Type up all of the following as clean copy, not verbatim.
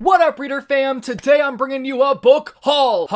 What up, reader fam? Today I'm bringing you a book haul.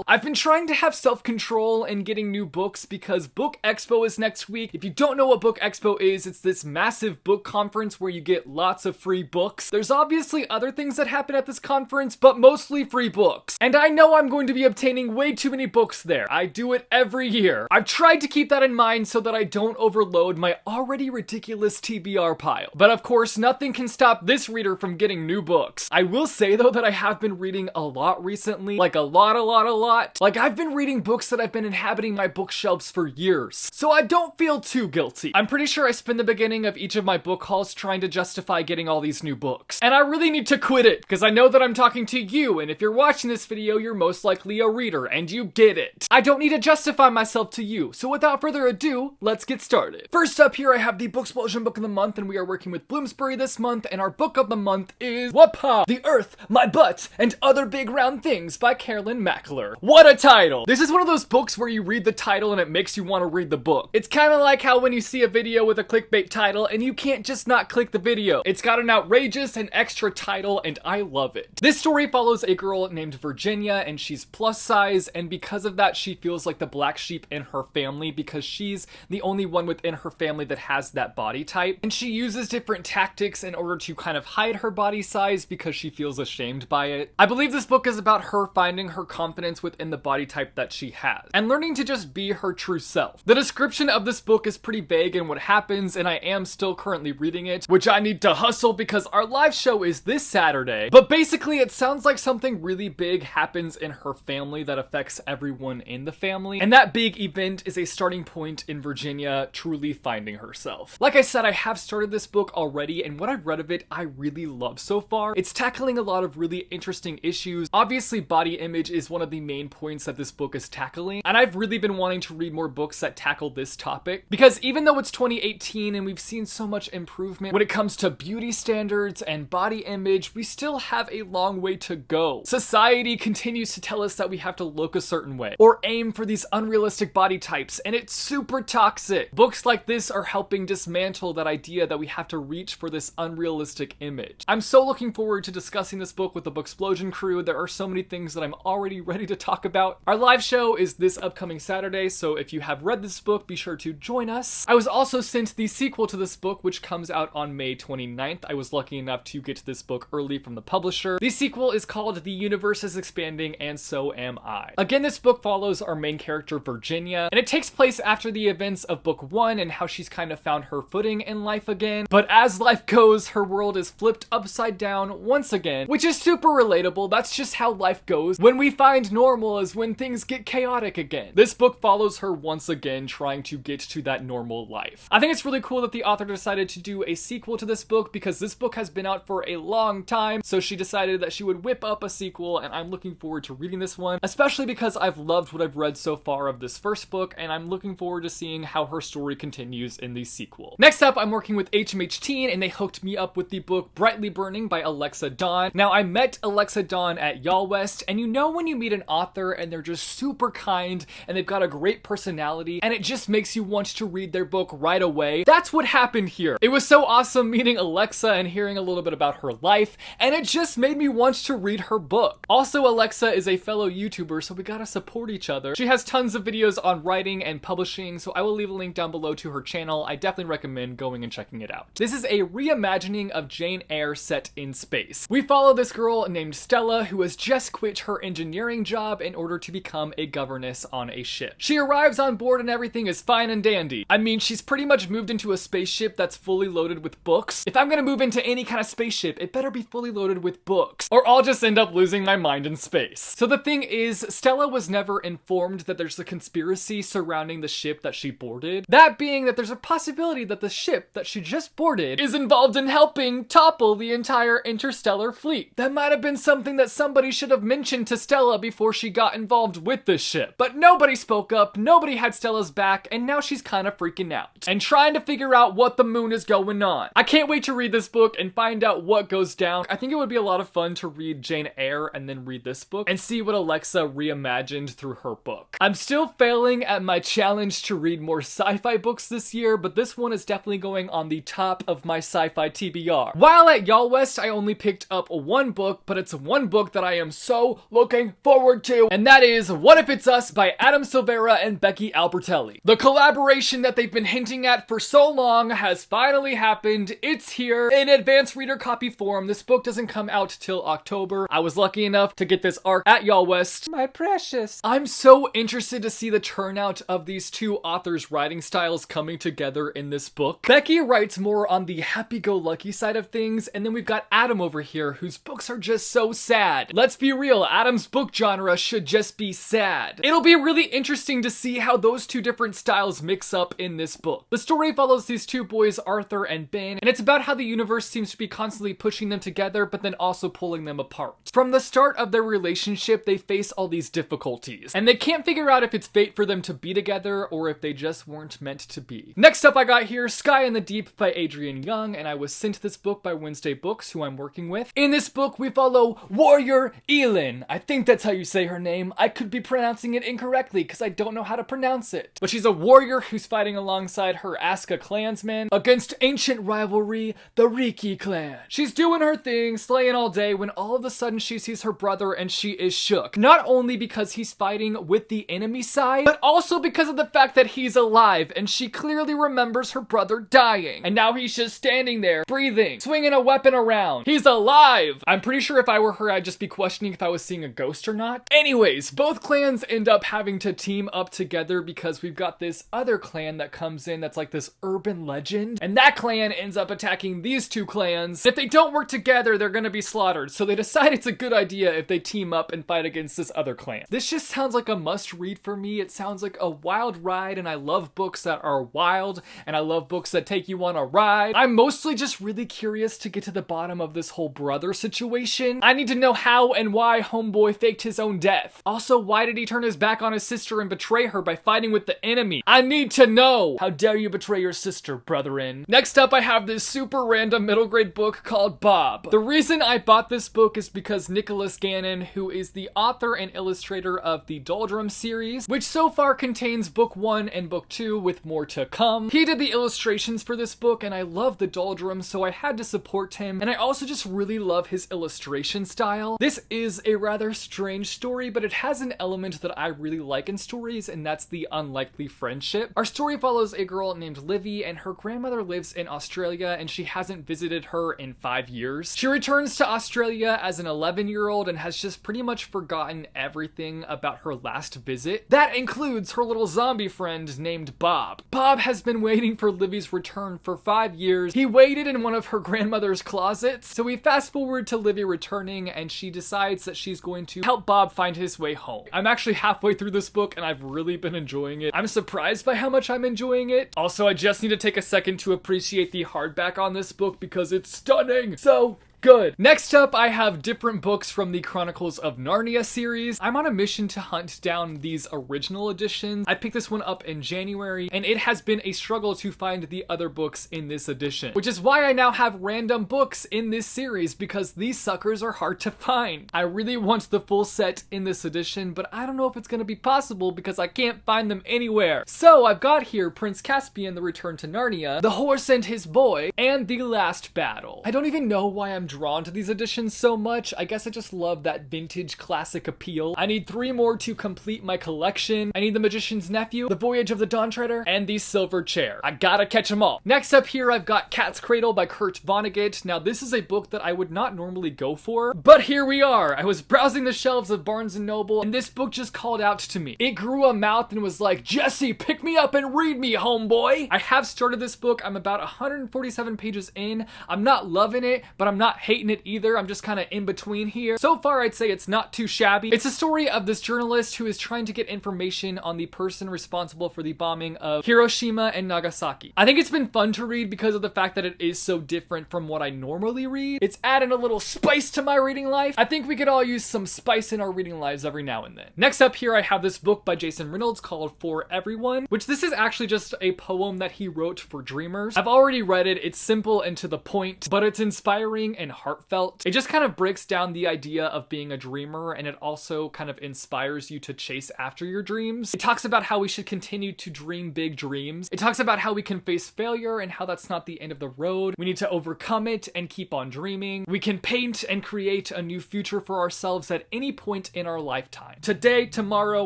I've been trying to have self-control in getting new books because Book Expo is next week. If you don't know what Book Expo is, it's this massive book conference where you get lots of free books. There's obviously other things that happen at this conference, but mostly free books. And I know I'm going to be obtaining way too many books there. I do it every year. I've tried to keep that in mind so that I don't overload my already ridiculous TBR pile. But of course, nothing can stop this reader from getting new books. I will say though that I have been reading a lot recently, like a lot. Like I've been reading books that have been inhabiting my bookshelves for years, so I don't feel too guilty. I'm pretty sure I spend the beginning of each of my book hauls trying to justify getting all these new books, and I really need to quit it because I know that I'm talking to you, and if you're watching this video, you're most likely a reader, and you get it. I don't need to justify myself to you, so without further ado, let's get started. First up here, I have the Booksplosion Book of the Month, and we are working with Bloomsbury this month, and our book of the month is Whoopah! The Earth, My Butt, and Other Big Round Things by Carolyn Mackler. What a title! This is one of those books where you read the title and it makes you want to read the book. It's kind of like how when you see a video with a clickbait title and you can't just not click the video. It's got an outrageous and extra title and I love it. This story follows a girl named Virginia and she's plus size, and because of that she feels like the black sheep in her family because she's the only one within her family that has that body type, and she uses different tactics in order to kind of hide her body size because she feels ashamed by it. I believe this book is about her finding her confidence within the body type that she has and learning to just be her true self. The description of this book is pretty vague in what happens, and I am still currently reading it, which I need to hustle because our live show is this Saturday. But basically it sounds like something really big happens in her family that affects everyone in the family, and that big event is a starting point in Virginia truly finding herself. Like I said, I have started this book already, and what I've read of it I really love so far. It's tackling a lot of really interesting issues. Obviously body image is one of the main points that this book is tackling, and I've really been wanting to read more books that tackle this topic because even though it's 2018 and we've seen so much improvement when it comes to beauty standards and body image, we still have a long way to go. Society continues to tell us that we have to look a certain way or aim for these unrealistic body types, and it's super toxic. Books like this are helping dismantle that idea that we have to reach for this unrealistic image. I'm so looking forward to discussing this book with the Booksplosion crew. There are so many things that I'm already ready to talk about. Our live show is this upcoming Saturday, so if you have read this book, be sure to join us. I was also sent the sequel to this book, which comes out on May 29th. I was lucky enough to get this book early from the publisher. The sequel is called The Universe is Expanding, and So Am I. Again, this book follows our main character, Virginia, and it takes place after the events of book 1 and how she's kind of found her footing in life again. But as life goes, her world is flipped upside down once again, which is super relatable. That's just how life goes. When we find normal is when things get chaotic again. This book follows her once again trying to get to that normal life. I think it's really cool that the author decided to do a sequel to this book because this book has been out for a long time, so she decided that she would whip up a sequel, and I'm looking forward to reading this one, especially because I've loved what I've read so far of this first book, and I'm looking forward to seeing how her story continues in the sequel. Next up, I'm working with HMH Teen, and they hooked me up with the book Brightly Burning by Alexa Dawn. Now, I met Alexa Dawn at Y'all West, and you know when you meet an author and they're just super kind and they've got a great personality and it just makes you want to read their book right away? That's what happened here. It was so awesome meeting Alexa and hearing a little bit about her life, and it just made me want to read her book. Also, Alexa is a fellow YouTuber, so we gotta support each other. She has tons of videos on writing and publishing, so I will leave a link down below to her channel. I definitely recommend going and checking it out. This is a reimagining of Jane Eyre set in space. We follow this girl named Stella who has just quit her engineering job in order to become a governess on a ship. She arrives on board and everything is fine and dandy. I mean, she's pretty much moved into a spaceship that's fully loaded with books. If I'm gonna move into any kind of spaceship, it better be fully loaded with books, or I'll just end up losing my mind in space. So the thing is, Stella was never informed that there's a conspiracy surrounding the ship that she boarded. That being that there's a possibility that the ship that she just boarded is involved in helping topple the entire interstellar fleet. That might have been something that somebody should have mentioned to Stella before she got involved with this ship. But nobody spoke up, nobody had Stella's back, and now she's kind of freaking out and trying to figure out what the moon is going on. I can't wait to read this book and find out what goes down. I think it would be a lot of fun to read Jane Eyre and then read this book and see what Alexa reimagined through her book. I'm still failing at my challenge to read more sci-fi books this year, but this one is definitely going on the top of my sci-fi TBR. While at Y'all West, I only picked up one book, but it's one book that I am so looking forward to, and that is What If It's Us by Adam Silvera and Becky Albertelli. The collaboration that they've been hinting at for so long has finally happened. It's here in advanced reader copy form. This book doesn't come out till October. I was lucky enough to get this arc at Y'all West. My precious. I'm so interested to see the turnout of these two authors' writing styles coming together in this book. Becky writes more on the happy-go-lucky side of things, and then we've got Adam over here, whose books are just so sad. Let's be real, Adam's book genre should just be sad. It'll be really interesting to see how those two different styles mix up in this book. The story follows these two boys, Arthur and Ben, and it's about how the universe seems to be constantly pushing them together, but then also pulling them apart. From the start of their relationship, they face all these difficulties, and they can't figure out if it's fate for them to be together or if they just weren't meant to be. Next up I got here Sky in the Deep by Adrienne Young, and I was sent this book by Wednesday Books, who I'm working with. In this book, we follow Warrior Elin. I think that's how you say her name. I could be pronouncing it incorrectly because I don't know how to pronounce it. But she's a warrior who's fighting alongside her Aska clansmen against ancient rivalry, the Riki clan. She's doing her thing, slaying all day, when all of a sudden she sees her brother and she is shook. Not only because he's fighting with the enemy side, but also because of the fact that he's alive, and she clearly remembers her brother dying. And now he's just standing there, breathing, swinging a weapon around. He's alive! I'm pretty sure if I were her, I'd just be questioning if I was seeing a ghost or not. Anyways, both clans end up having to team up together because we've got this other clan that comes in that's like this urban legend, and that clan ends up attacking these two clans. If they don't work together, they're gonna be slaughtered, so they decide it's a good idea if they team up and fight against this other clan. This just sounds like a must-read for me. It sounds like a wild ride, and I love books that are wild, and I love books that take you on a ride. I'm mostly just really curious to get to the bottom of this whole brother situation. I need to know how and why homeboy faked his own death. Also, why did he turn his back on his sister and betray her by fighting with the enemy? I need to know! How dare you betray your sister, brethren? Next up, I have this super random middle grade book called Bob. The reason I bought this book is because Nicholas Gannon, who is the author and illustrator of the Doldrum series, which so far contains book 1 and book 2 with more to come. He did the illustrations for this book, and I love the Doldrum, so I had to support him, and I also just really love his illustration style. This is a rather strange story, but it has an element that I really like in stories, and that's the unlikely friendship. Our story follows a girl named Livy, and her grandmother lives in Australia, and she hasn't visited her in 5 years. She returns to Australia as an 11-year-old and has just pretty much forgotten everything about her last visit. That includes her little zombie friend named Bob. Bob has been waiting for Livy's return for 5 years. He waited in one of her grandmother's closets, so we fast forward to Livy returning, and she decides that she's going to help Bob find his way home. I'm actually halfway through this book, and I've really been enjoying it. I'm surprised by how much I'm enjoying it. Also, I just need to take a second to appreciate the hardback on this book because it's stunning. So good. Next up, I have different books from the Chronicles of Narnia series. I'm on a mission to hunt down these original editions. I picked this one up in January, and it has been a struggle to find the other books in this edition, which is why I now have random books in this series, because these suckers are hard to find. I really want the full set in this edition, but I don't know if it's going to be possible because I can't find them anywhere. So I've got here Prince Caspian, The Return to Narnia, The Horse and His Boy, and The Last Battle. I don't even know why I'm drawn to these editions so much. I guess I just love that vintage classic appeal. I need 3 more to complete my collection. I need The Magician's Nephew, The Voyage of the Dawn Treader, and The Silver Chair. I gotta catch them all. Next up here, I've got Cat's Cradle by Kurt Vonnegut. Now, this is a book that I would not normally go for, but here we are. I was browsing the shelves of Barnes & Noble, and this book just called out to me. It grew a mouth and was like, Jesse, pick me up and read me, homeboy. I have started this book. I'm about 147 pages in. I'm not loving it, but I'm not hating it either. I'm just kind of in between here. So far, I'd say it's not too shabby. It's a story of this journalist who is trying to get information on the person responsible for the bombing of Hiroshima and Nagasaki. I think it's been fun to read because of the fact that it is so different from what I normally read. It's adding a little spice to my reading life. I think we could all use some spice in our reading lives every now and then. Next up here, I have this book by Jason Reynolds called For Everyone, which this is actually just a poem that he wrote for dreamers. I've already read it. It's simple and to the point, but it's inspiring and and heartfelt. It just kind of breaks down the idea of being a dreamer, and it also kind of inspires you to chase after your dreams. It talks about how we should continue to dream big dreams. It talks about how we can face failure and how that's not the end of the road. We need to overcome it and keep on dreaming. We can paint and create a new future for ourselves at any point in our lifetime. Today, tomorrow,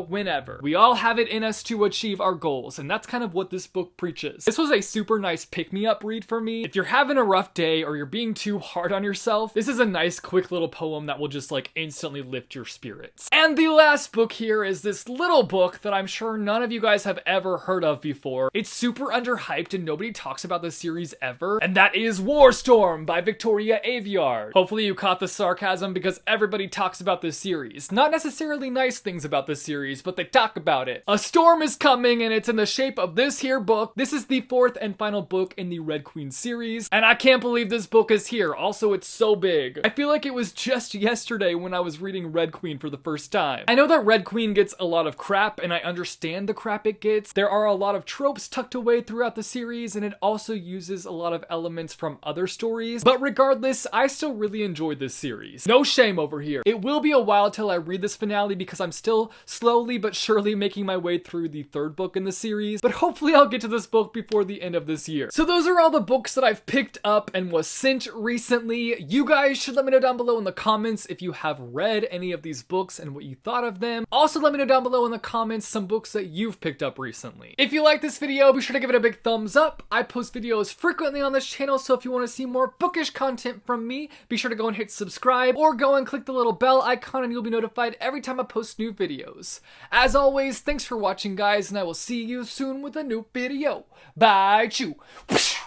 whenever. We all have it in us to achieve our goals, and that's kind of what this book preaches. This was a super nice pick-me-up read for me. If you're having a rough day or you're being too hard on yourself, this is a nice quick little poem that will just like instantly lift your spirits. And the last book here is this little book that I'm sure none of you guys have ever heard of before. It's super underhyped and nobody talks about this series ever, and that is Warstorm by Victoria Aveyard. Hopefully you caught the sarcasm because everybody talks about this series. Not necessarily nice things about this series, but they talk about it. A storm is coming and it's in the shape of this here book. This is the fourth and final book in the Red Queen series, and I can't believe this book is here. Also, it's so big. I feel like it was just yesterday when I was reading Red Queen for the first time. I know that Red Queen gets a lot of crap, and I understand the crap it gets. There are a lot of tropes tucked away throughout the series, and it also uses a lot of elements from other stories. But regardless, I still really enjoyed this series. No shame over here. It will be a while till I read this finale because I'm still slowly but surely making my way through the third book in the series, but hopefully I'll get to this book before the end of this year. So those are all the books that I've picked up and was sent recently. You guys should let me know down below in the comments if you have read any of these books and what you thought of them. Also, let me know down below in the comments some books that you've picked up recently. If you like this video, be sure to give it a big thumbs up. I post videos frequently on this channel, so if you want to see more bookish content from me, be sure to go and hit subscribe or go and click the little bell icon and you'll be notified every time I post new videos. As always, thanks for watching guys, and I will see you soon with a new video. Bye, chew.